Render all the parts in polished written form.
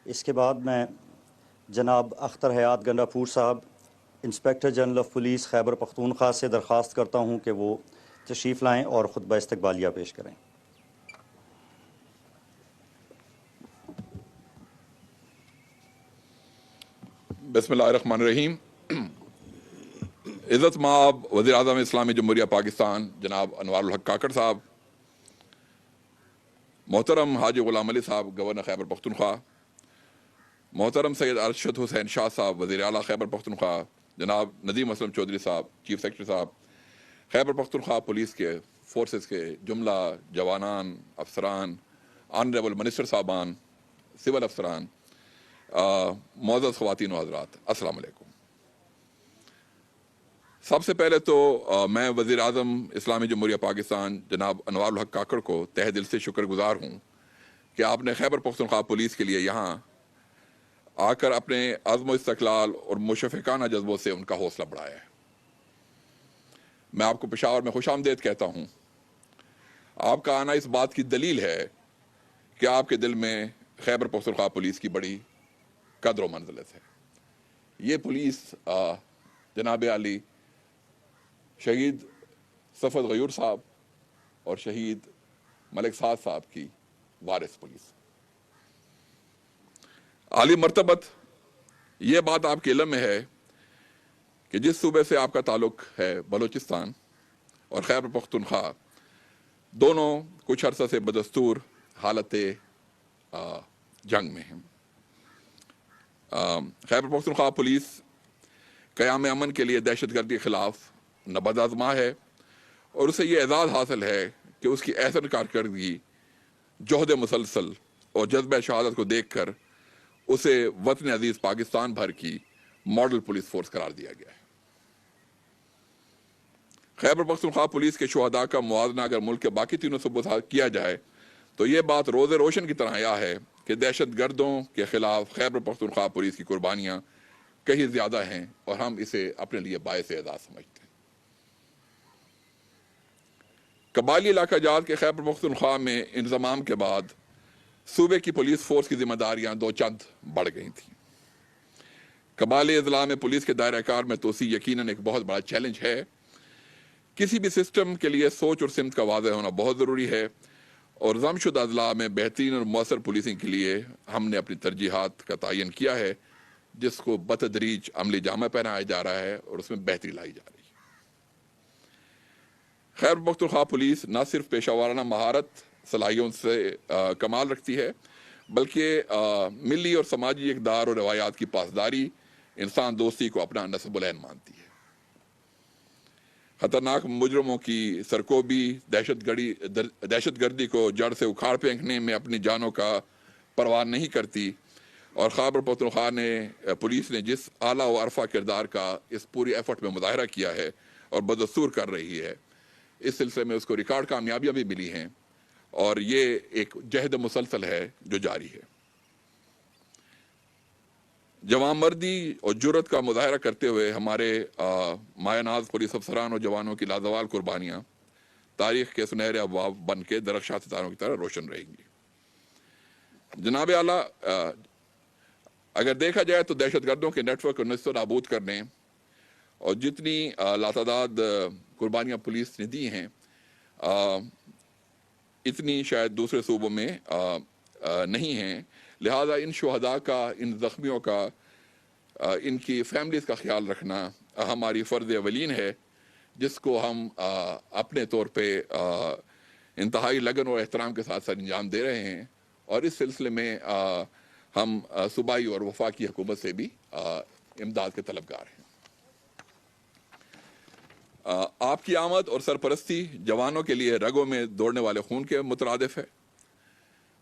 اس کے بعد میں جناب اختر حیات گنڈاپور صاحب inspector general of police Khyber Pakhtunkhwa سے درخواست کرتا ہوں کہ وہ تشریف لائیں اور خطبہ استقبالیہ پیش کریں۔ بسم اللہ الرحمن الرحیم۔ عزت مآب وزیر اعظم اسلامی جمہوریہ پاکستان جناب انوار الحق کاکڑ صاحب، محترم حاجی غلام علی صاحب گورنر خیبر پختونخوا، محترم سید ارشد حسین شاہ صاحب وزیر اعلیٰ خیبر پختونخوا، جناب ندیم اسلم چودھری صاحب چیف سیکرٹری صاحب، خیبر پختونخوا پولیس کے فورسز کے جملہ جوانان، افسران، آنریبل منسٹر صاحبان، سول افسران، معزز خواتین و حضرات، السلام علیکم۔ سب سے پہلے تو میں وزیر اعظم اسلامی جمہوریہ پاکستان جناب انوار الحق کاکڑ کو تہ دل سے شکر گزار ہوں کہ آپ نے خیبر پختونخوا پولیس کے لیے یہاں آ کر اپنے عزم و استقلال اور مشفقانہ جذبوں سے ان کا حوصلہ بڑھایا ہے۔ میں آپ کو پشاور میں خوش آمدید کہتا ہوں۔ آپ کا آنا اس بات کی دلیل ہے کہ آپ کے دل میں خیبر پختونخوا پولیس کی بڑی قدر و منزلت ہے۔ یہ پولیس جناب علی شہید صفت غیور صاحب اور شہید ملک سعد صاحب کی وارث پولیس۔ عالی مرتبت یہ بات آپ کے علم میں ہے کہ جس صوبے سے آپ کا تعلق ہے بلوچستان اور خیبر پختونخوا دونوں کچھ عرصہ سے بدستور حالت جنگ میں ہیں۔ خیبر پختونخوا پولیس قیام امن کے لیے دہشت گردی کے خلاف نبرد آزما ہے اور اسے یہ اعزاز حاصل ہے کہ اس کی احسن کارکردگی، جہد مسلسل اور جذبہ شہادت کو دیکھ کر اسے وطن عزیز پاکستان بھر کی ماڈل پولیس فورس قرار دیا گیا ہے۔ خیبر پختونخوا پولیس کے شہداء کا موازنہ اگر ملک کے باقی تینوں صوبوں سے کیا جائے تو یہ بات روز روشن کی طرح آیا ہے کہ دہشت گردوں کے خلاف خیبر پختونخوا پولیس کی قربانیاں کہیں زیادہ ہیں اور ہم اسے اپنے لیے باعث اعزاز سمجھتے ہیں۔ قبائلی علاقہ جات کے خیبر پختونخوا میں انضمام کے بعد صوبے کی پولیس فورس کی ذمہ داریاں دو چند بڑھ گئی تھیں۔ قبائلی اضلاع میں پولیس کے دائرہ کار میں توسیع یقیناً ایک بہت بڑا چیلنج ہے۔ کسی بھی سسٹم کے لیے سوچ اور سمت کا واضح ہونا بہت ضروری ہے اور ضم شدہ اضلاع میں بہترین اور مؤثر پولیسنگ کے لیے ہم نے اپنی ترجیحات کا تعین کیا ہے، جس کو بتدریج عملی جامہ پہنایا جا رہا ہے اور اس میں بہتری لائی جا رہی ہے۔ خیبر پختونخوا پولیس نہ صرف پیشہ ورانہ مہارت صلاحیتوں سے کمال رکھتی ہے بلکہ ملی اور سماجی اقدار اور روایات کی پاسداری، انسان دوستی کو اپنا نصب العین مانتی ہے۔ خطرناک مجرموں کی سرکوبی، دہشت گردی کو جڑ سے اکھاڑ پھینکنے میں اپنی جانوں کا پرواہ نہیں کرتی اور خیبر پختونخوا پولیس نے جس اعلیٰ و عرفہ کردار کا اس پوری ایفرٹ میں مظاہرہ کیا ہے اور بدستور کر رہی ہے، اس سلسلے میں اس کو ریکارڈ کامیابیاں بھی ملی ہیں اور یہ ایک جہد مسلسل ہے جو جاری ہے۔ جوان مردی اور جرت کا مظاہرہ کرتے ہوئے ہمارے مایہ ناز پولیس افسران اور جوانوں کی لازوال قربانیاں تاریخ کے سنہرے ابواب بن کے درخشاں ستاروں کی طرح روشن رہیں گی۔ جناب اعلیٰ، اگر دیکھا جائے تو دہشت گردوں کے نیٹ ورک کو نصف نابود کرنے اور جتنی لاتعداد قربانیاں پولیس نے دی ہیں اتنی شاید دوسرے صوبوں میں نہیں ہیں، لہذا ان شہداء کا، ان زخمیوں کا، ان کی فیملیز کا خیال رکھنا ہماری فرض اولین ہے، جس کو ہم اپنے طور پہ انتہائی لگن اور احترام کے ساتھ سر انجام دے رہے ہیں اور اس سلسلے میں ہم صوبائی اور وفاقی حکومت سے بھی امداد کے طلبگار ہیں۔ آپ کی آمد اور سرپرستی جوانوں کے لیے رگوں میں دوڑنے والے خون کے مترادف ہے۔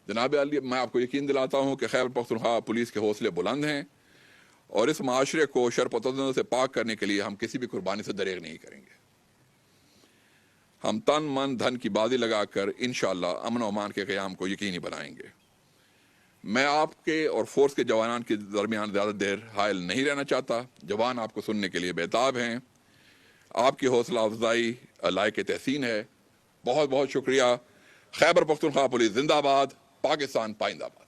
جناب علی، میں آپ کو یقین دلاتا ہوں کہ خیبر پختونخوا پولیس کے حوصلے بلند ہیں اور اس معاشرے کو شر و تذنب سے پاک کرنے کے لیے ہم کسی بھی قربانی سے دریغ نہیں کریں گے۔ ہم تن من دھن کی بازی لگا کر انشاءاللہ امن و امان کے قیام کو یقینی بنائیں گے۔ میں آپ کے اور فورس کے جوانان کے درمیان زیادہ دیر حائل نہیں رہنا چاہتا۔ جوان آپ کو سننے کے لیے بیتاب ہیں۔ آپ کی حوصلہ افزائی لائق تحسین ہے۔ بہت بہت شکریہ۔ خیبر پختونخوا پولیس زندہ باد، پاکستان پائندہ باد۔